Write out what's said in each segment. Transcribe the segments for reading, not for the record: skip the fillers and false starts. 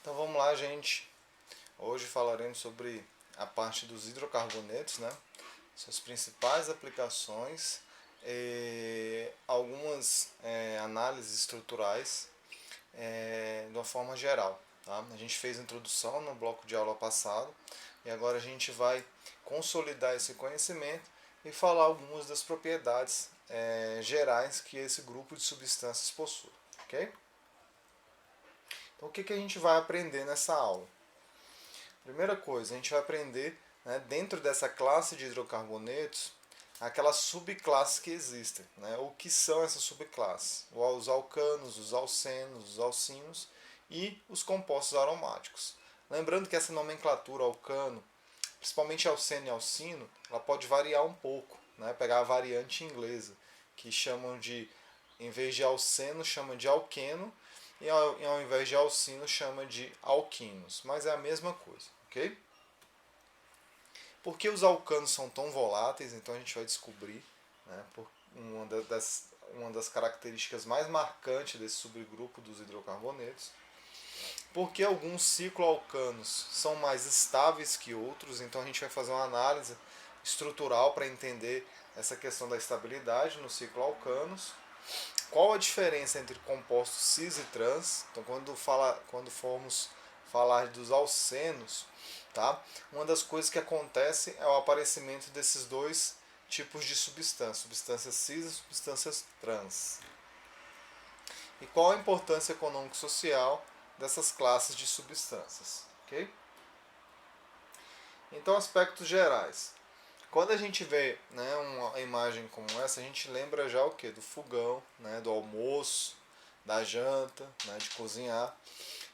Então vamos lá, gente. Hoje falaremos sobre a parte dos hidrocarbonetos, né? Suas principais aplicações, algumas análises estruturais de uma forma geral. Tá? A gente fez a introdução no bloco de aula passado e agora a gente vai consolidar esse conhecimento e falar algumas das propriedades gerais que esse grupo de substâncias possui. Ok? Então, o que a gente vai aprender nessa aula? Primeira coisa, a gente vai aprender, né, dentro dessa classe de hidrocarbonetos, aquelas subclasses que existem. Né? O que são essas subclasses? Os alcanos, os alcenos, os alcinos e os compostos aromáticos. Lembrando que essa nomenclatura alcano, principalmente alceno e alcino, ela pode variar um pouco. Né? Pegar a variante inglesa, que chamam de, em vez de alceno, chama de alqueno, e ao invés de alcino chama de alquinos, mas é a mesma coisa, ok? Por que os alcanos são tão voláteis? Então a gente vai descobrir, né, por uma das características mais marcantes desse subgrupo dos hidrocarbonetos. Porque alguns cicloalcanos são mais estáveis que outros, então a gente vai fazer uma análise estrutural para entender essa questão da estabilidade nos cicloalcanos. Qual a diferença entre compostos cis e trans? Então, quando formos falar dos alcenos, tá? Uma das coisas que acontece é o aparecimento desses dois tipos de substâncias cis e substâncias trans. E qual a importância econômico-social dessas classes de substâncias? Ok? Então, aspectos gerais. Quando a gente vê, né, uma imagem como essa, a gente lembra já o que? Do fogão, né, do almoço, da janta, né, de cozinhar.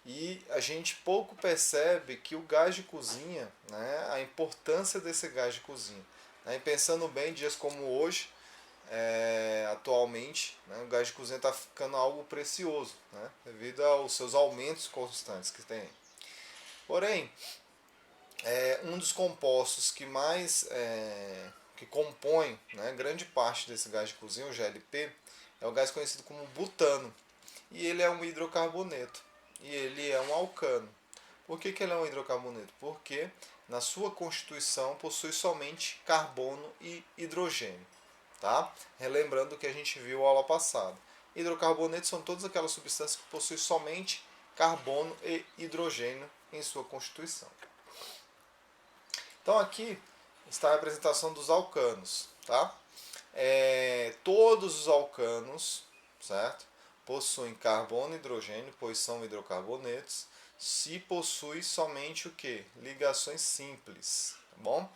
E a gente pouco percebe que o gás de cozinha, né, a importância desse gás de cozinha. Né, e pensando bem, dias como hoje, atualmente, né, o gás de cozinha está ficando algo precioso, né, devido aos seus aumentos constantes que tem. Porém, um dos compostos que mais que compõe, né, grande parte desse gás de cozinha, o GLP, é o gás conhecido como butano. E ele é um hidrocarboneto. E ele é um alcano. Por que ele é um hidrocarboneto? Porque na sua constituição possui somente carbono e hidrogênio. Tá? Relembrando o que a gente viu na aula passada. Hidrocarbonetos são todas aquelas substâncias que possuem somente carbono e hidrogênio em sua constituição. Então aqui está a representação dos alcanos, tá? Todos os alcanos, certo? Possuem carbono e hidrogênio, pois são hidrocarbonetos. Se possui somente o que? Ligações simples, tá bom?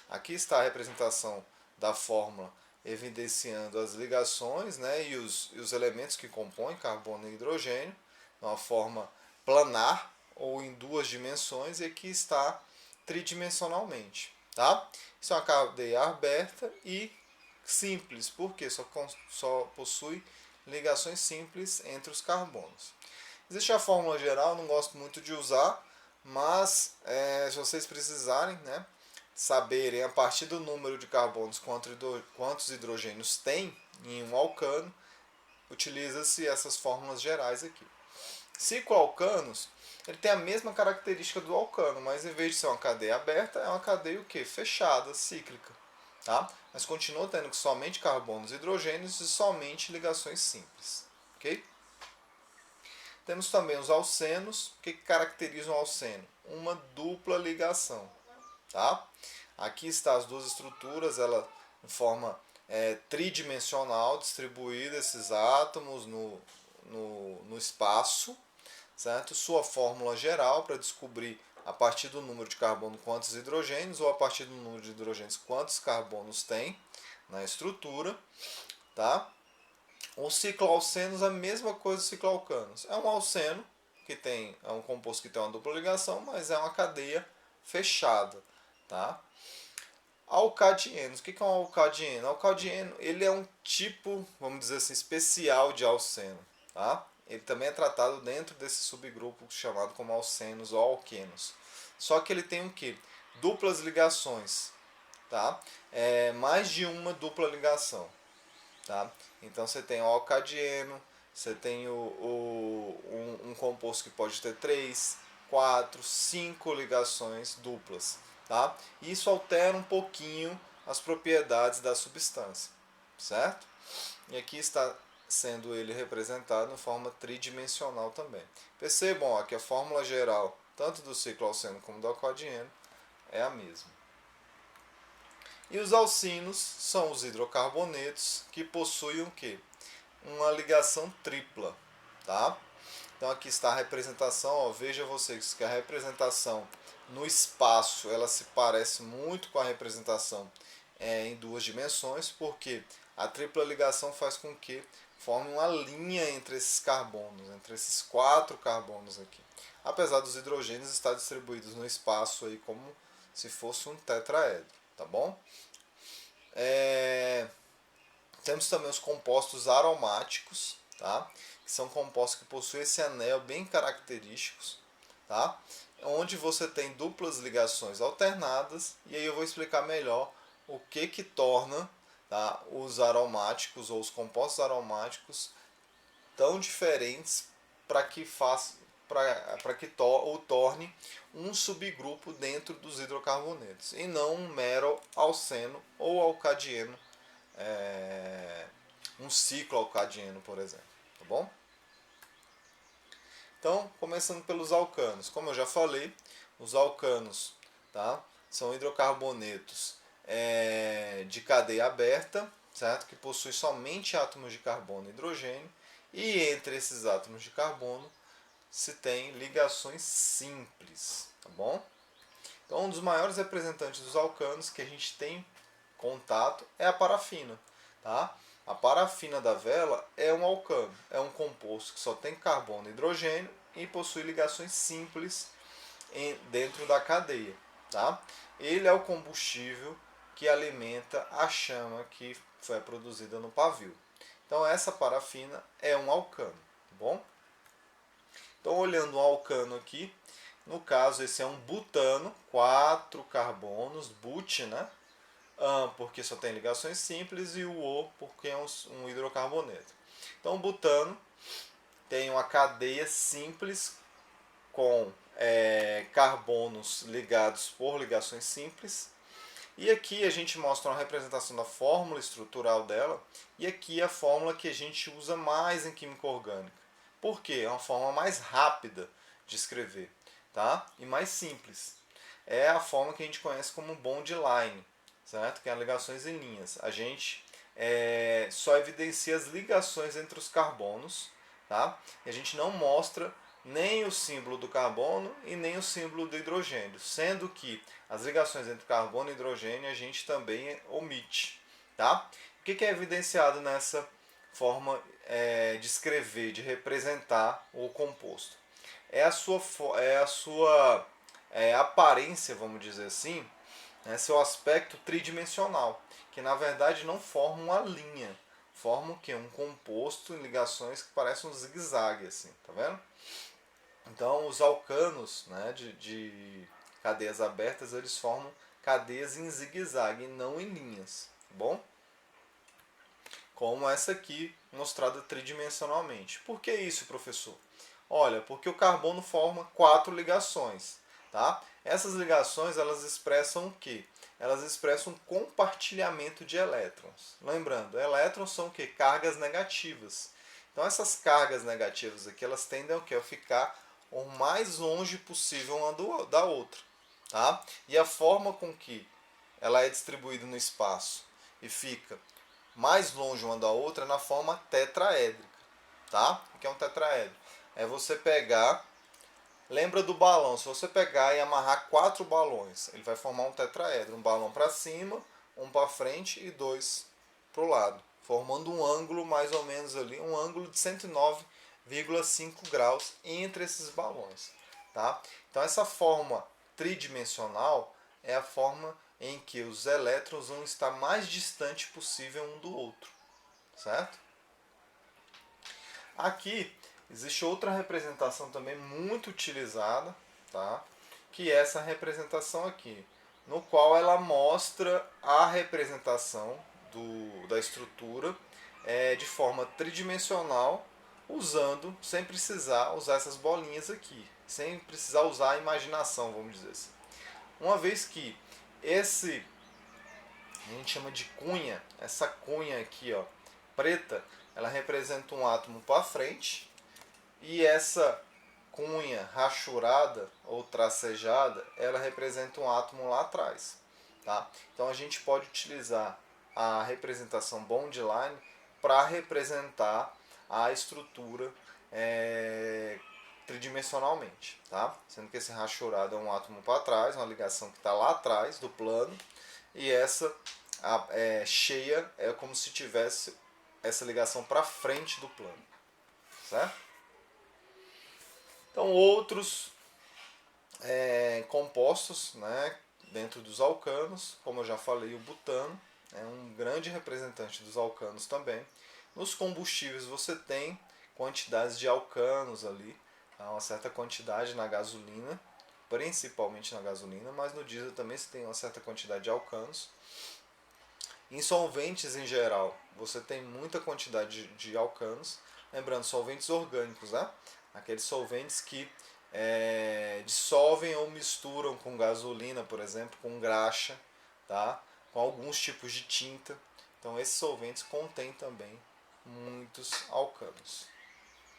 Aqui está a representação da fórmula evidenciando as ligações, né, e os elementos que compõem carbono e hidrogênio, uma forma planar ou em duas dimensões, e aqui está tridimensionalmente. Tá? Isso é uma cadeia aberta e simples, porque só possui ligações simples entre os carbonos. Existe a fórmula geral, não gosto muito de usar, mas se vocês precisarem, né, saberem a partir do número de carbonos quantos hidrogênios tem em um alcano, utiliza-se essas fórmulas gerais aqui. Cicloalcanos, ele tem a mesma característica do alcano, mas em vez de ser uma cadeia aberta, é uma cadeia o quê? Fechada, cíclica. Tá? Mas continua tendo somente carbonos e hidrogênios e somente ligações simples. Ok? Temos também os alcenos. O que caracteriza um alceno? Uma dupla ligação. Tá? Aqui estão as duas estruturas, ela em forma tridimensional, distribuída esses átomos no espaço, certo? Sua fórmula geral para descobrir a partir do número de carbono quantos hidrogênios ou a partir do número de hidrogênios quantos carbonos tem na estrutura, tá? Os cicloalcenos, a mesma coisa dos cicloalcanos. É um alceno que é um composto que tem uma dupla ligação, mas é uma cadeia fechada, tá? Alcadienos. O que é um alcadieno? Alcadieno, ele é um tipo, vamos dizer assim, especial de alceno, tá? Ele também é tratado dentro desse subgrupo chamado como alcenos ou alquenos. Só que ele tem o que? Duplas ligações, tá? Mais de uma dupla ligação, tá? Então você tem o alcadieno, você tem um composto que pode ter três, 4, 5 ligações duplas, tá? Isso altera um pouquinho as propriedades da substância, certo? E aqui está sendo ele representado de forma tridimensional também. Percebam ó, que a fórmula geral, tanto do cicloalceno como do aquadieno, é a mesma. E os alcinos são os hidrocarbonetos que possuem o quê? Uma ligação tripla, tá? Então aqui está a representação, ó, veja vocês que a representação no espaço ela se parece muito com a representação em duas dimensões, porque a tripla ligação faz com que forme uma linha entre esses carbonos, entre esses 4 carbonos aqui. Apesar dos hidrogênios estar distribuídos no espaço aí como se fosse um tetraedro, tá bom? Temos também os compostos aromáticos, tá? Que são compostos que possuem esse anel bem característicos, tá? Onde você tem duplas ligações alternadas, e aí eu vou explicar melhor o que torna, tá, os aromáticos ou os compostos aromáticos tão diferentes para que o torne um subgrupo dentro dos hidrocarbonetos e não um mero alceno ou alcadieno, um ciclo alcadieno, por exemplo, tá bom? Então, começando pelos alcanos. Como eu já falei, os alcanos, tá, são hidrocarbonetos de cadeia aberta, certo? Que possuem somente átomos de carbono e hidrogênio, e entre esses átomos de carbono se tem ligações simples, tá bom? Então, um dos maiores representantes dos alcanos que a gente tem contato é a parafina, tá? A parafina da vela é um alcano, é um composto que só tem carbono e hidrogênio e possui ligações simples dentro da cadeia, tá? Ele é o combustível que alimenta a chama que foi produzida no pavio. Então essa parafina é um alcano, tá bom? Então olhando um alcano aqui, no caso esse é um butano, 4 carbonos, but, né? Porque só tem ligações simples, e o O porque é um hidrocarboneto. Então o butano tem uma cadeia simples com carbonos ligados por ligações simples. E aqui a gente mostra uma representação da fórmula estrutural dela, e aqui é a fórmula que a gente usa mais em química orgânica. Por quê? É uma forma mais rápida de escrever, tá? E mais simples. É a forma que a gente conhece como bond line, certo? Que é as ligações em linhas. A gente só evidencia as ligações entre os carbonos, tá? E a gente não mostra nem o símbolo do carbono e nem o símbolo do hidrogênio, sendo que as ligações entre carbono e hidrogênio a gente também omite, tá? O que é evidenciado nessa forma de escrever, de representar o composto? É a sua aparência, vamos dizer assim, né, seu aspecto tridimensional, que na verdade não forma uma linha, forma o quê? Um composto em ligações que parecem um zigue-zague, assim, tá vendo? Então os alcanos, né, de cadeias abertas, eles formam cadeias em zigue-zague e não em linhas, tá bom? Como essa aqui, mostrada tridimensionalmente. Por que isso, professor? Olha, porque o carbono forma 4 ligações, tá? Essas ligações, elas expressam o quê? Elas expressam um compartilhamento de elétrons. Lembrando, elétrons são o quê? Cargas negativas. Então essas cargas negativas aqui, elas tendem ao quê? A ficar o mais longe possível uma da outra, tá? E a forma com que ela é distribuída no espaço e fica mais longe uma da outra na forma tetraédrica, tá? O que é um tetraedro? É você pegar, lembra do balão, se você pegar e amarrar 4 balões, ele vai formar um tetraedro, um balão para cima, um para frente e 2 para o lado, formando um ângulo mais ou menos ali, um ângulo de 109,5 graus entre esses balões, tá? Então essa forma tridimensional é a forma em que os elétrons vão estar mais distante possível um do outro, certo? Aqui existe outra representação também muito utilizada, tá? Que é essa representação aqui, no qual ela mostra a representação da estrutura de forma tridimensional, usando, sem precisar usar essas bolinhas aqui, sem precisar usar a imaginação, vamos dizer assim. Uma vez que esse, a gente chama de cunha, essa cunha aqui, ó, preta, ela representa um átomo para frente, e essa cunha rachurada ou tracejada, ela representa um átomo lá atrás. Tá? Então a gente pode utilizar a representação bond-line para representar a estrutura tridimensionalmente. Tá? Sendo que esse rachurado é um átomo para trás, uma ligação que está lá atrás do plano, e essa cheia é como se tivesse essa ligação para frente do plano. Certo? Então outros compostos, né, dentro dos alcanos, como eu já falei, o butano é um grande representante dos alcanos também. Nos combustíveis você tem quantidades de alcanos ali, uma certa quantidade na gasolina, principalmente na gasolina, mas no diesel também você tem uma certa quantidade de alcanos. Em solventes em geral, você tem muita quantidade de alcanos, lembrando, solventes orgânicos, né? Aqueles solventes que dissolvem ou misturam com gasolina, por exemplo, com graxa, tá? Com alguns tipos de tinta. Então esses solventes contêm também muitos alcanos.